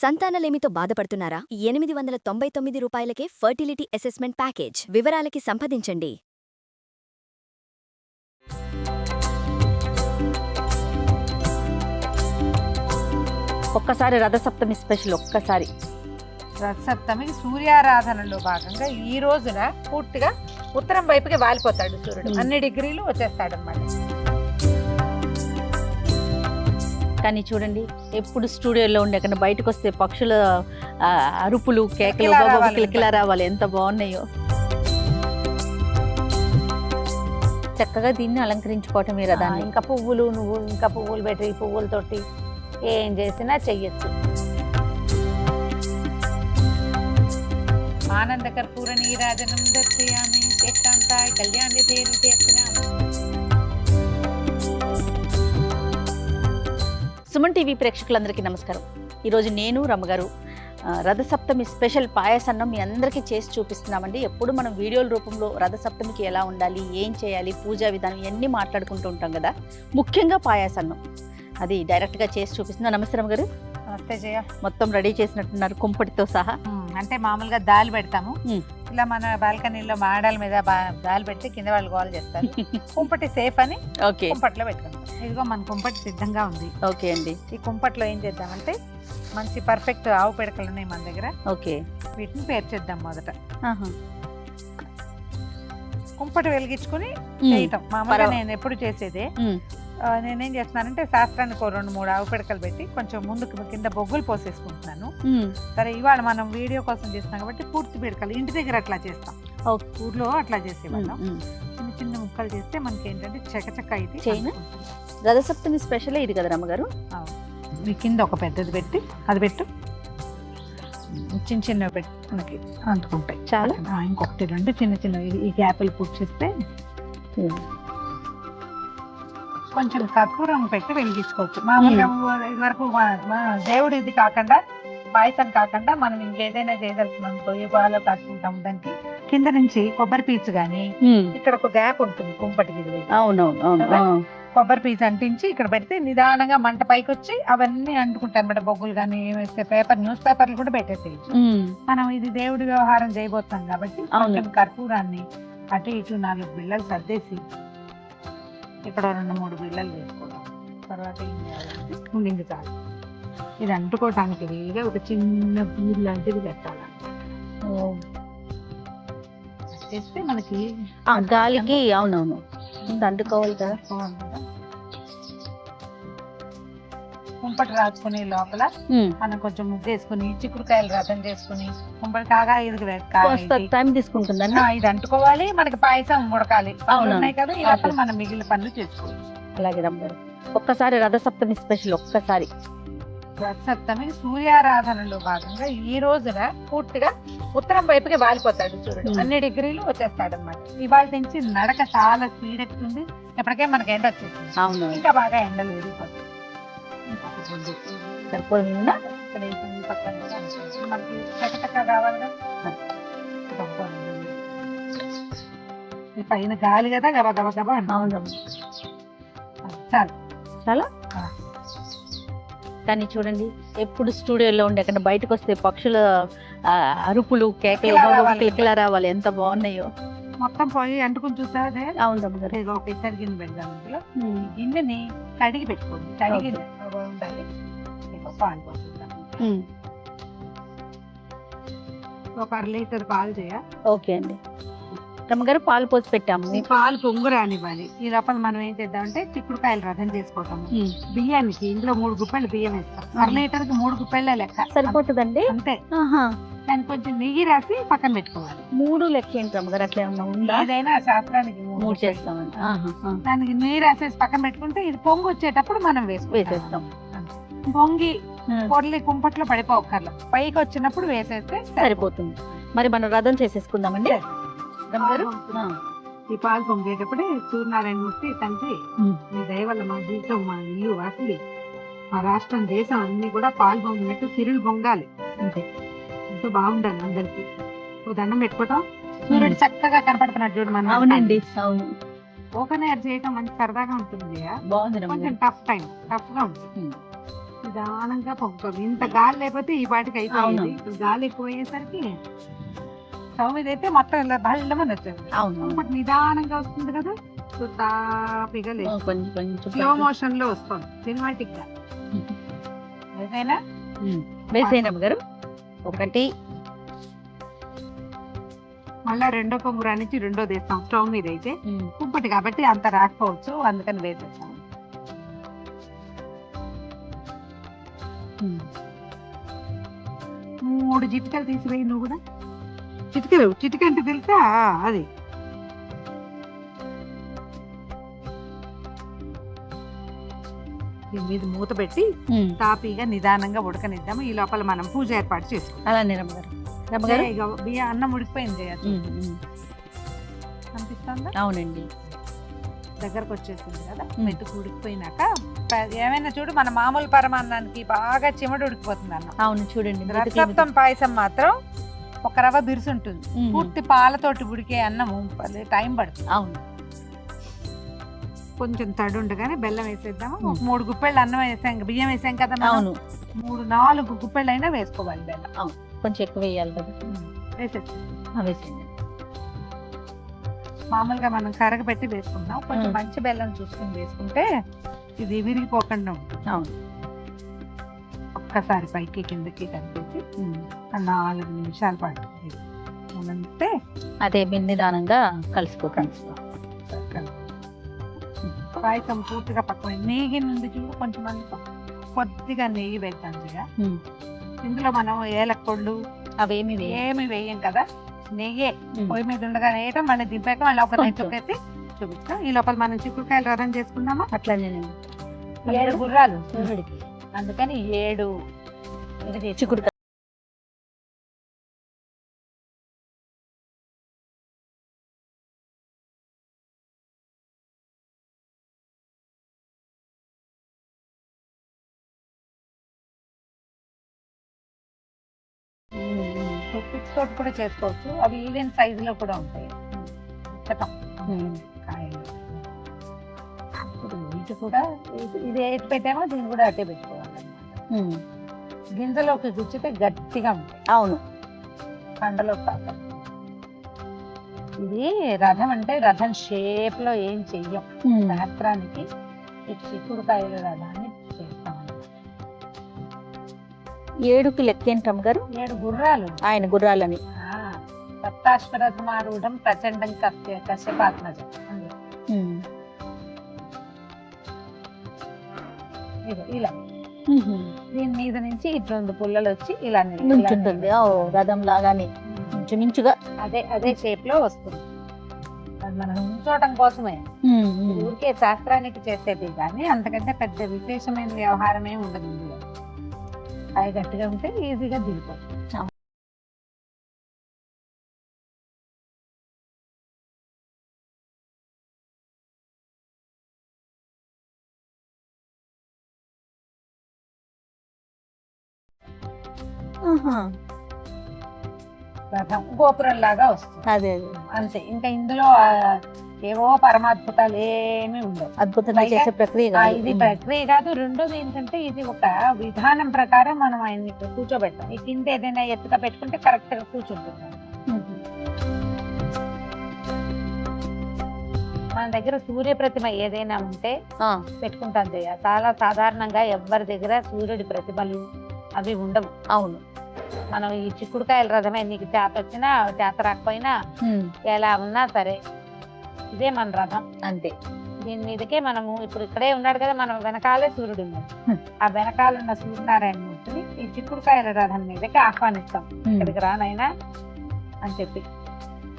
సంతానలేమితో బాధపడుతున్నారా? 899 రూపాయలకే fertility assessment package. వివరాలకి సంప్రదించండి. ఒక్కసారి రథసప్తమి స్పెషల్. ఒక్కసారి రథసప్తమికి సూర్యారాధనలో భాగంగా ఈ రోజున పూర్తిగా ఉత్తరం వైపుకి వాలిపోతాడు సూర్యుడు. అన్ని డిగ్రీలు వచ్చేస్తాడు అన్నమాట. కానీ చూడండి, ఎప్పుడు స్టూడియోలో ఉండే కన్నా బయటకు వస్తే పక్షుల అరుపులు, కేకలు, కిలకిలా రావాలి. ఎంత బాగున్నాయో. చక్కగా దీన్ని అలంకరించుకోవటం ఈ రథాన్ని. ఇంకా పువ్వులు పెట్టి ఈ పువ్వులతోటి ఏం చేసినా చెయ్యొచ్చు. ఆనంద కర్పూర నీరాజనం దర్శయామి ఏకాంతాయ కళ్యాణి దేవి చేస్తున్నాము. సుమన్ టీవీ ప్రేక్షకులందరికీ నమస్కారం. ఈరోజు నేను రమ్మగారు రథసప్తమి స్పెషల్ పాయసన్నం మీ అందరికీ చేసి చూపిస్తున్నామండి. ఎప్పుడు మనం వీడియోల రూపంలో రథసప్తమికి ఎలా ఉండాలి, ఏం చేయాలి, పూజా విధానం ఇవన్నీ మాట్లాడుకుంటూ ఉంటాం కదా. ముఖ్యంగా పాయసన్నం అది డైరెక్ట్గా చేసి చూపిస్తున్నా. నమస్తే రమ్మగారు. నమస్తే జయ. మొత్తం రెడీ చేసినట్టున్నారు కుంపటితో సహా. అంటే మామూలుగా దాల్ పెడతాము, ఇలా మన బాల్కనీలో మాడాల మీద దాల్ పెట్టి కింద వాళ్ళు గోల్ చేస్తారు. కుంపటి సేఫ్ అని కుంపట్లో పెట్టుకుంటాం. ఇదిగో మన కుంపటి సిద్ధంగా ఉంది. ఓకే అండి. ఈ కుంపట్లో ఏం చేద్దామంటే మంచి పర్ఫెక్ట్ ఆవు పిడకలు ఉన్నాయి మన దగ్గర. ఓకే, వీటిని పేర్చేద్దాం. మొదట కుంపటి వెలిగించుకుని చేయటం మామూలుగా నేను ఎప్పుడు చేసేదే. నేనేం చేస్తున్నానంటే శాస్త్రానికి 2-3 ఆవు పిడకలు పెట్టి కొంచెం ముందుకు కింద బొగ్గులు పోసేసుకుంటున్నాను. సరే, ఇవాళ మనం వీడియో కోసం చేస్తున్నాం కాబట్టి పూర్తి పిడకలు ఇంటి దగ్గర అట్లా చేస్తాం. ఊర్లో అట్లా చేసేవాళ్ళం. చిన్న చిన్న ముక్కలు చేస్తే మనకి ఏంటంటే చకచక ఇది. రథసప్తమి స్పెషల్ ఇది కదా రమ్మగారు. మీ కింద ఒక పెద్దది పెట్టి అది పెట్టు, చిన్న చిన్నవి పెట్టి మనకి అందుకుంటాయి. చాలా ఇంకొకటి 2 చిన్న చిన్నవి ఈ గ్యాప్లు పూర్చిస్తే కొంచెం కర్పూరం పెట్టి వెలిగించుకోవచ్చు. మామూలుగా ఇదివరకు దేవుడు ఇది కాకుండా పాయసం కాకుండా మనం ఇంకేదైనా చేయగలుగుతున్నాం. పాలు కట్టుకుంటాం. దానికి కింద నుంచి కొబ్బరి పీచు గాని ఇక్కడ ఒక గ్యాప్ ఉంటుంది కుంపటికి. కొబ్బరి పీచు అంటించి ఇక్కడ పెడితే నిదానంగా మంట పైకి వచ్చి అవన్నీ అంటుకుంటాయి అన్నమాట. బొగ్గులు కానీ ఏమైతే న్యూస్ పేపర్లు కూడా పెట్టేసేయచ్చు. మనం ఇది దేవుడి వ్యవహారం చేయబోతాం కాబట్టి కర్పూరాన్ని అటు ఇటు 4 బిళ్ళలు సర్దేసి ఇక్కడ 2-3 బిళ్ళలు వేసుకోవడం. తర్వాత ఉండింది కాదు, ఇది అంటుకోవటానికి వేరే ఒక చిన్న బూర్ లాంటిది పెట్టాలి. చేస్తే మనకి గాలికి అవునవును అంటుకోవాలి కదా. కుంపటి రాసుకునే లోపల మనం కొంచెం ముగ్గేసుకుని చిక్కుడుకాయలు రసం చేసుకుని కుంపటి కాగా టైం తీసుకుంటుందండి. ఇది అంటుకోవాలి, మనకి పాయసం ఉడకాలి. ఉన్నాయి కదా, ఈ లోపల మనం మిగిలిన పనులు చేసుకోవాలి. అలాగే రమ్మగారు. ఒక్కసారి రథసప్తమి స్పెషల్. ఒక్కసారి రథసప్తమి సూర్యారాధనలో భాగంగా ఈ రోజున పూర్తిగా ఉత్తరం వైపుకి వాలిపోతాడు సూర్యుడు. అన్ని డిగ్రీలు వచ్చేస్తాడు అన్నమాట. ఇవాళ నుంచి నడక చాలా స్పీడ్ ఎక్కుతుంది. ఎప్పటికే మనకి ఎండ వచ్చేస్తుంది. అవును, ఇంకా బాగా ఎండలు ఎదిగిపోతుంది. మనకి చకచక కావాలిగా. పైన గాలి కదా, గబా గబా గబా. చాలు చాలా. కానీ చూడండి, ఎప్పుడు స్టూడియోలో ఉండే కన్నా బయటకు వస్తే పక్షుల అరుపులు, కేకలు, కిలకిలా రావాలి. ఎంత బాగున్నాయో. మొత్తం పోయి అంటుకుని చూసాదే. అవును, ఒక ఇద్దరు గిన్నె పెడదాం. ఇందులో గిన్నెని కడిగి పెట్టుకోండి. కడిగి ఉండాలి. పాలు పోసుకుంటాం. ఒక 1/2 లీటర్ పాలు చేయ. ఓకే అండి. రమ్మగారు, పాలు పోసి పెట్టాము. ఈ పాలు పొంగు రానివ్వాలి. ఈ లోపల మనం ఏం చేద్దామంటే చిక్కుడుకాయలు రసం చేసుకుంటాము. బియ్యానికి ఇందులో 3 గుప్పెళ్ళు బియ్యం వేస్తాం. 1/2 లీటర్కి 3 గుప్పెళ్ళ లెక్క సరిపోతుందండి. అంతే. దానికి కొంచెం నెయ్యి రాసి పక్కన పెట్టుకోవాలి. 3 లెక్క ఏంటి రమ్మగారు? అట్లా ఏమన్నా ఏదైనా శాస్త్రానికి 3 చేస్తామండి. దానికి నెయ్యి రాసేసి పక్కన పెట్టుకుంటే ఇది పొంగు వచ్చేటప్పుడు మనం వేసేస్తాం. పొంగి పొర్లి కుంపట్లో పడిపోకర్ల పైకి వచ్చినప్పుడు వేసేస్తే సరిపోతుంది. మరి మనం రథం చేసేసుకుందామండి. ఈ పాలు పొంగేటప్పుడే సూర్యనారాయణ మూర్తి తండ్రి, మీ దయ వల్ల మా జీవితం, మా ఇల్లు, వాకిలి, మా రాష్ట్రం, దేశం అన్ని కూడా పాలు పొంగినట్టు సిరులు పొంగాలి. అంతే, ఎంతో బాగుండాలి. అందరికి ఓ దండం పెట్టుకోవటం. సూర్యుడు చక్కగా కనపడుతున్నాడు చూడు మనం. అవునండి, అవును. ఓపెన్ ఎయిర్ చేయటం మంచి సరదాగా ఉంటుంది. బాగుంది. కొంచెం టఫ్ గా ఉంటుంది. నిదానంగా పొంగుతుంది. ఇంత గాలి లేకపోతే ఈ పాటికి అవును. అయిపోయేది. ఇప్పుడు గాలి ఎక్కువ అయ్యేసరికి స్టవ్ మీద అయితే మొత్తం ఇలా బల్లమని వచ్చేది. అవును. ఇప్పుడు నిదానంగా వస్తుంది కదా, తాపిగా లేదు, కొంచెం కొంచెం స్లో మోషన్ లో వస్తుంది, సినిమాటిక్ గా. ఏదైనా వేసేయండి అమ్మగారు. ఒకటి, మళ్ళా రెండో పొంగు రానిచ్చి రెండోది వేస్తాం స్టవ్ మీద అయితే. కుంపటి కాబట్టి అంత రాకపోవచ్చు, అందుకని వేసేస్తాం. మూడు చిటికలు తీసివేయి నువ్వు కూడా. చిటికలు చిటికంటే తెలుసా అది. దీని మీద మూత పెట్టి తాపీగా నిదానంగా ఉడకనిద్దాము. ఈ లోపల మనం పూజ ఏర్పాటు చేసుకుంటాం. అలానే రమ్మగారు. రమ్మగారు, ఇక బియ్యం అన్నం ఉడికిపోయింది అనిపిస్తుందా? అవునండి. దగ్గరకు వచ్చేసింది కదా, మెట్టుకు ఉడికిపోయినాక ఏమైనా చూడు, మన మామూలు పరమాన్నానికి బాగా చిమడు ఉడికిపోతుంది అన్నం. అవును చూడండి. రసప్తం పాయసం మాత్రం ఒక రవ్వ బిరుసు ఉంటుంది. పూర్తి పాలతోటి ఉడికే అన్నము టైం పడుతుంది. అవును. కొంచెం తడి ఉండగానే బెల్లం వేసేద్దాము. 3 గుప్పెళ్ళు అన్నం వేసాం, బియ్యం వేసాం కదా. అవును. 3-4 గుప్పెళ్ళు అయినా వేసుకోవాలి బెల్లం. అవును, కొంచెం ఎక్కువ వేయాలి కదా. వేసేయండి. మామూలుగా మనం కరగబెట్టి వేసుకుంటాం. కొంచెం మంచి బెల్లం చూసుకుని వేసుకుంటే ఇది విరిగిపోకుండా ఉంటుంది. అవును. ఒక్కసారి పైకి కిందకి కలిపేసి 4 నిమిషాల పాటు అంటే అదే నిదానంగా కలిసిపోతుంది. పాయసం పూర్తిగా పక్కన నెయ్యి నుండి చూడు, కొంచెం కొద్దిగా నెయ్యి వేద్దాం. ఇందులో మనం ఏలకొండు అవేమి ఏమి వేయం కదా, నెయ్యే పొయ్యి మీద ఉండగా వేయటం, మళ్ళీ దింపాక మళ్ళీ ఒక నెయ్యి తొక్కేసి చూపిస్తాం. ఈ లోపల మనం చిక్కుడుకాయలు రసం చేసుకుందామా. అట్లానేనండి. 7 గుర్రాలు, అందుకని 7 చిక్కుడుకాయ. పిక్స్ తోటి కూడా చేసుకోవచ్చు. అవి ఈవెన్ సైజ్ లో కూడా ఉంటాయి. కాయలు ఇటు కూడా ఇది ఎటు పెట్టామో దీన్ని కూడా అట్టే పెట్టుకోవాలి. గింజలోకి గుచ్చితే గట్టిగా ఉంటాయి. అవును. కండలో కాక. ఇది రథం అంటే రథం షేప్ లో ఏం చెయ్యం. శాస్త్రానికి ఈ చిక్కుడుకాయల రథాన్ని చేస్తాం. 7కి లెక్కేంటమ్మ గారు? 7 గుర్రాలు. ఆయన గుర్రాలని. సప్తాశ్వరథమారూఢం ప్రచండం కశ్యపాత్మజం. ఇలా దీని మీద నుంచి ఇట్లా పుల్లలు వచ్చి ఇలా నిల్చుంటుంది. రథం లాగానే మించుగా అదే షేప్ లో వస్తుంది. అది మనం ఉంచోటం కోసమే, ఊరికే శాస్త్రానికి చేసేది కానీ అంతకంటే పెద్ద విశేషమైన వ్యవహారమే ఉండదు ఇందులో. అవి గట్టిగా ఉంటే ఈజీగా దిగిపోతుంది. రథం గోపురం లాగా వస్తుంది. అదే అంతే. ఇంకా ఇందులో ఏవో పరమాద్భుతాలు ఏమీ ఉండవు. అద్భుతంగా చేసే ప్రక్రియ ఇది ప్రక్రియ కాదు. రెండోది ఏంటంటే ఇది ఒక విధానం ప్రకారం మనం ఆయన్ని కూర్చోబెడతాం. ఈ కింద ఏదైనా ఎత్తుగా పెట్టుకుంటే కరెక్ట్ గా కూర్చుంటుంది. మన దగ్గర సూర్య ప్రతిమ ఏదైనా ఉంటే పెట్టుకుంటాం జయ. చాలా సాధారణంగా ఎవరి దగ్గర సూర్యుడి ప్రతిమలు అవి ఉండవు. అవును. మనం ఈ చిక్కుడుకాయల రథమే, నీకు చేత వచ్చినా చేత రాకపోయినా ఎలా ఉన్నా సరే ఇదే మన రథం అంతే. దీని మీదకే మనము ఇప్పుడు ఇక్కడే ఉన్నాడు కదా, మనం వెనకాలే సూర్యుడు ఉన్నాడు. ఆ వెనకాలన్న సూర్యనారాయణ మూర్తిని ఈ చిక్కుడుకాయల రథం మీదకి ఆహ్వానిస్తాం. ఇక్కడికి రానైనా అని చెప్పి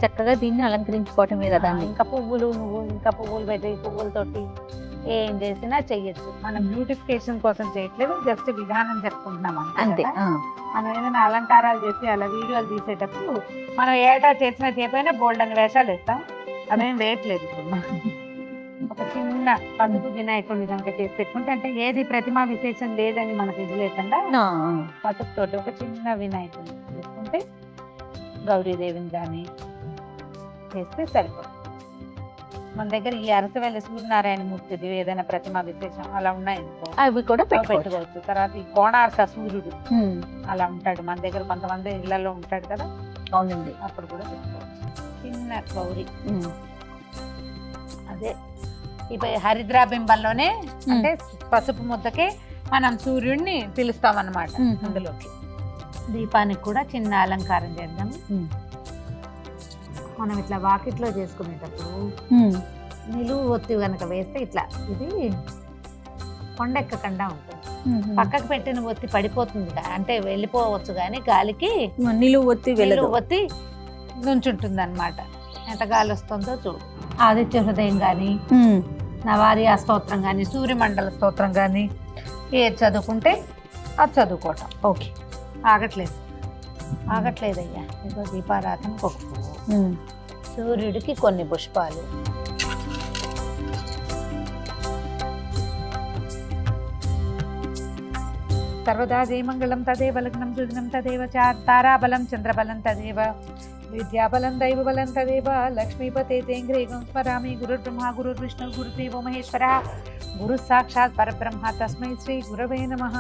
చక్కగా దీన్ని అలంకరించుకోవటమే రథాన్ని. ఇంకా పువ్వులు పెట్టి పువ్వులతోటి ఏం చేసినా చెయ్యొచ్చు. మనం బ్యూటిఫికేషన్ కోసం చేయట్లేదు, జస్ట్ విధానం చెప్పుకుంటున్నాం అంతే. మనం ఏదైనా అలంకారాలు చేసి అలా వీడియోలు తీసేటప్పుడు మనం ఏటా చేసినా చేయకపోయినా బోల్డన్ వేషాలు వేస్తాం. అదేం వేయట్లేదు. ఒక చిన్న పసుపు వినాయకుడిని కనుక చేసి పెట్టుకుంటే, అంటే ఏది ప్రతిమా విశేషం లేదని మనకు ఇది లేకుండా పసుపుతోటి ఒక చిన్న వినాయకుడిని చేసుకుంటే, గౌరీదేవిని కానీ చేస్తే సరిపోతుంది. మన దగ్గర ఈ అరసవెల్లి సూర్యనారాయణ మూర్తిది ఏదైనా ప్రతిమ విశేషం అలా ఉన్నాయి అనుకో, అవి కూడా అవి పెట్టుకోవచ్చు. పెట్టుకోవచ్చు. తర్వాత ఈ కోణార్క సూర్యుడు అలా ఉంటాడు మన దగ్గర, కొంతమంది ఇళ్లలో ఉంటాడు కదా, అవునండి. అప్పుడు కూడా పెట్టుకోవచ్చు. చిన్న గౌరి అదే ఇప్పుడు హరిద్రాబింబంలోనే అంటే పసుపు ముద్దకే మనం సూర్యుడిని పిలుస్తాం అన్నమాట. అందులోకి దీపానికి కూడా చిన్న అలంకారం చేద్దాం. మనం ఇట్లా వాకిట్లో చేసుకునేటప్పుడు నిలువు ఒత్తి కనుక వేస్తే ఇట్లా ఇది కొండెక్కకుండా ఉంటుంది. పక్కకు పెట్టిన ఒత్తి పడిపోతుంది అంటే వెళ్ళిపోవచ్చు, కానీ గాలికి నిలువు ఒత్తి నిలువు ఒత్తి నుంచుంటుంది అనమాట. ఎంత గాలి వస్తుందో చూడు. ఆదిత్య హృదయం కానీ, నవారి స్తోత్రం కానీ, సూర్యమండల స్తోత్రం కానీ ఏది చదువుకుంటే అది చదువుకోవటం. ఓకే, ఆగట్లేదయ్యా. ఇదిగో దీపారాధనకు ఒక పువ్వు, సూర్యుడికి కొన్ని పుష్పాలు, సర్వదా జయమంగళం తదేవ లగ్నం సుదినం తదేవ తారాబలం చంద్రబలం తదేవ విద్యాబలం దైవబలం తదేవ లక్ష్మీపతే తేంగ్రేగం స్మరామి. గురుర్బ్రహ్మ గురుర్విష్ణు గురుదేవో మహేశ్వర గురు సాక్షాత్ పరబ్రహ్మ తస్మై శ్రీ గురవే నమః.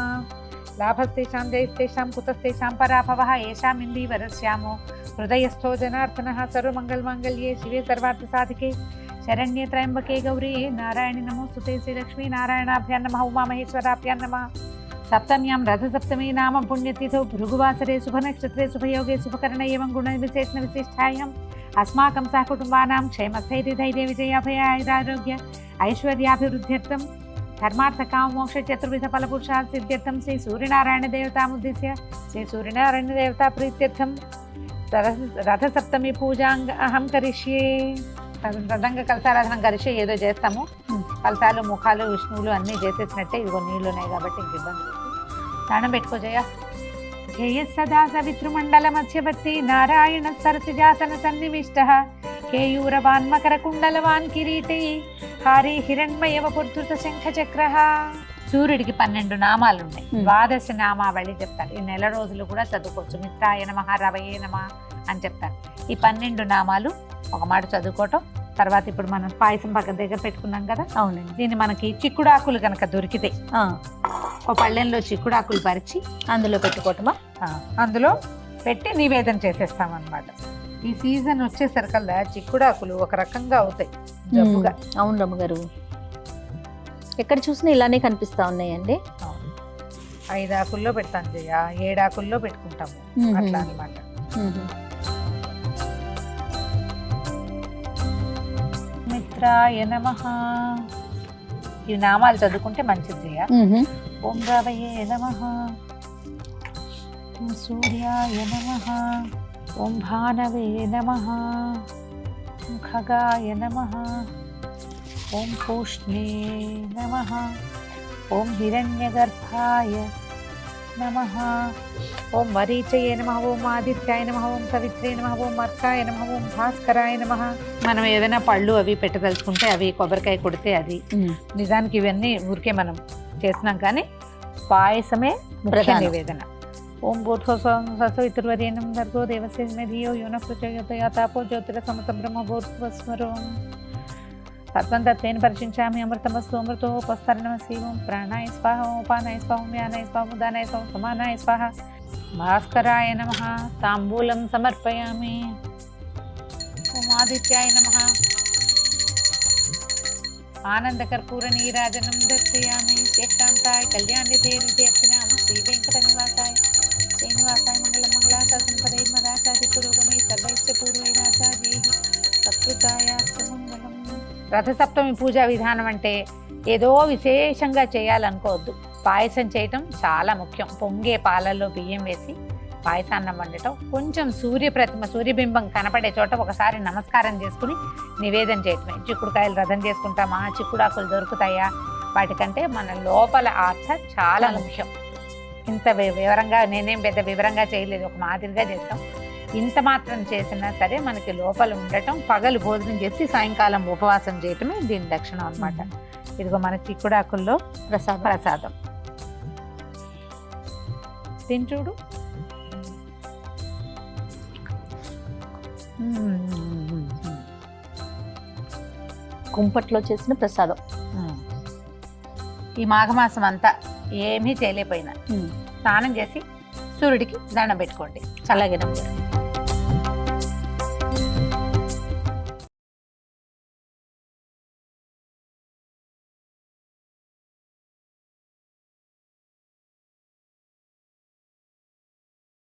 లాభస్తేషాం జయస్తేషాం కుతస్తేషాం పరాభవః ఏషాం ఇందీవరస్యామో హృదయస్థో జనార్దనః. సర్వమంగళమాంగళ్యే శివే సర్వార్థసాధికే శరణ్యే త్రయంబకే గౌరీ నారాయణి నమోస్తుతే. శ్రీలక్ష్మీ నారాయణాభ్యాం నమః ఉమామహేశ్వరాభ్యాం నమః. సప్తమ్యాం రథసప్తమి నామ పుణ్యతిథౌ భృగువాసరే శుభనక్షత్రే శుభయోగే శుభకరణ ఏవం గుణ విశేషణ విశిష్టాయాం అస్మాకం సహకుటుంబానాం క్షేమస్థైర్యధైర్య విజయాభయారోగ్య ఐశ్వర్యాభివృద్ధ్యర్థం ధర్మార్థకామోక్ష చతుర్విధ ఫలపురుషార్థ సిద్ధ్యర్థం శ్రీ సూర్యనారాయణ దేవతాముద్దిశ్య శ్రీ సూర్యనారాయణ దేవతా ప్రీత్యర్థం రథసప్తమి పూజాంగ అహం కరిష్యే. రథంగా కలసారాధనం కరిష్యే ఏదో చేస్తాము. కలసాలు ముఖాలు విష్ణువులు అన్నీ చేసేసినట్టే. ఇదిగో నీళ్ళు ఉన్నాయి కాబట్టి ఇంక ఇబ్బంది. దానం పెట్టుకో జయ. జయ సదా సవితృమండల మధ్యవర్తి నారాయణ సరసిజాసన సన్నివిష్ట కేయూరవాన్ మకర కుండలవాన్ కిరీటి హారి హిరణ్మయవ పుర్ధృత శంఖ చక్ర. సూర్యుడికి 12 నామాలు ఉన్నాయి. ద్వాదశ నామావళి చెప్తారు. ఈ నెల రోజులు కూడా చదువుకోవచ్చు. మిత్రాయ నమః రవయే నమః అని చెప్తారు. ఈ 12 నామాలు ఒక మాట చదువుకోవటం. తర్వాత ఇప్పుడు మనం పాయసం పక్కన దగ్గర పెట్టుకున్నాం కదా, అవునండి. దీన్ని మనకి చిక్కుడాకులు కనుక దొరికితే ఒక పళ్ళెంలో చిక్కుడాకులు పరిచి అందులో పెట్టుకోవటమా? అందులో పెట్టి నివేదన చేసేస్తాం అన్నమాట. ఈ సీజన్ వచ్చేసరికల్లా చిక్కుడాకులు ఒక రకంగా అవుతాయి జబ్బుగా. అవును రమ్మగారు, ఎక్కడ చూసినా ఇలానే కనిపిస్తా ఉన్నాయండి. 5 ఆకుల్లో పెడతాం జయ, 7 ఆకుల్లో పెట్టుకుంటాము అట్లా అన్నమాట. మిత్రాయ నమః. ఈ నామాలు చదువుకుంటే మంచిది జయ. ఓం రవయే నమః, ఓం సూర్యాయ నమః, ఓం భానవే నమః, ఓం ఖగాయ నమః, ఓం పూష్ణే నమః, ఓం హిరణ్యగర్భాయ నమః, ఓం మరీచయే నమః, ఓం ఆదిత్యాయ నమః, ఓం సవిత్రే నమః, ఓం అర్కాయ నమః, ఓం భాస్కరాయ నమః. మనం ఏదైనా పళ్ళు అవి పెట్టదలుచుకుంటే అవి కొబ్బరికాయ కొడితే అది. నిజానికి ఇవన్నీ ఊరికే మనం చేస్తున్నాం, కానీ పాయసమే ముఖ్య నివేదన. ఓం భూర్భువస్సువర్యేణం భర్గో దేవస్య ధియో యో నః ప్రచోదయాత్ తాపో జ్యోతిరసమృతం బ్రహ్మ భూర్భువస్సువరం తత్వం తత్వేన పరిశించామి అమృతమస్తు అమృతోపస్తరణమసి. ఓం ప్రాణాయ స్వాహ, ఓం పానాయ స్వాహ, ఓం వ్యానాయ స్వాహ, ఉదానాయ స్వాహ, సమానాయ స్వాహ. భాస్కరాయ నమః తాంబూలం సమర్పయామి. ఓం ఆదిత్యాయ నమః ఆనందకర్పూర నీరాజనం దర్శయామి. శ్రీకాంతాయ కళ్యాణితే నిత్యర్చనామ శ్రీ వెంకట నివాసాయ శ్రీనివాసాయ మంగళం మంగళాశాసన పదై మదాశాది పురోగమై సర్వైశ్చ పూర్వైరాశాదేహి సత్కృతాయాస్తు మంగళం. రథసప్తమి పూజా విధానం అంటే ఏదో విశేషంగా చేయాలనుకోవద్దు. పాయసం చేయటం చాలా ముఖ్యం. పొంగే పాలల్లో బియ్యం వేసి పాయసాన్నం వండటం, కొంచెం సూర్యబింబం కనపడే చోట ఒకసారి నమస్కారం చేసుకుని నివేదన చేయటమే. చిక్కుడుకాయలు రథం చేసుకుంటామా, చిక్కుడాకులు దొరుకుతాయా, వాటికంటే మన లోపల ఆస్థ చాలా ముఖ్యం. ఇంత వివరంగా నేనేం పెద్ద వివరంగా చేయలేదు, ఒక మాదిరిగా చేస్తాం. ఇంత మాత్రం చేసినా సరే మనకి లోపల ఉండటం, పగలు భోజనం చేసి సాయంకాలం ఉపవాసం చేయటమే దీని లక్షణం అన్నమాట. ఇదిగో మన చిక్కుడాకుల్లో ప్రసాదం తిని చూడు. కుంపట్లో చేసిన ప్రసాదం. ఈ మాఘమాసం అంతా ఏమీ చేయలేకపోయినా స్నానం చేసి సూర్యుడికి దండం పెట్టుకోండి. అలాగే రమ్మగారు.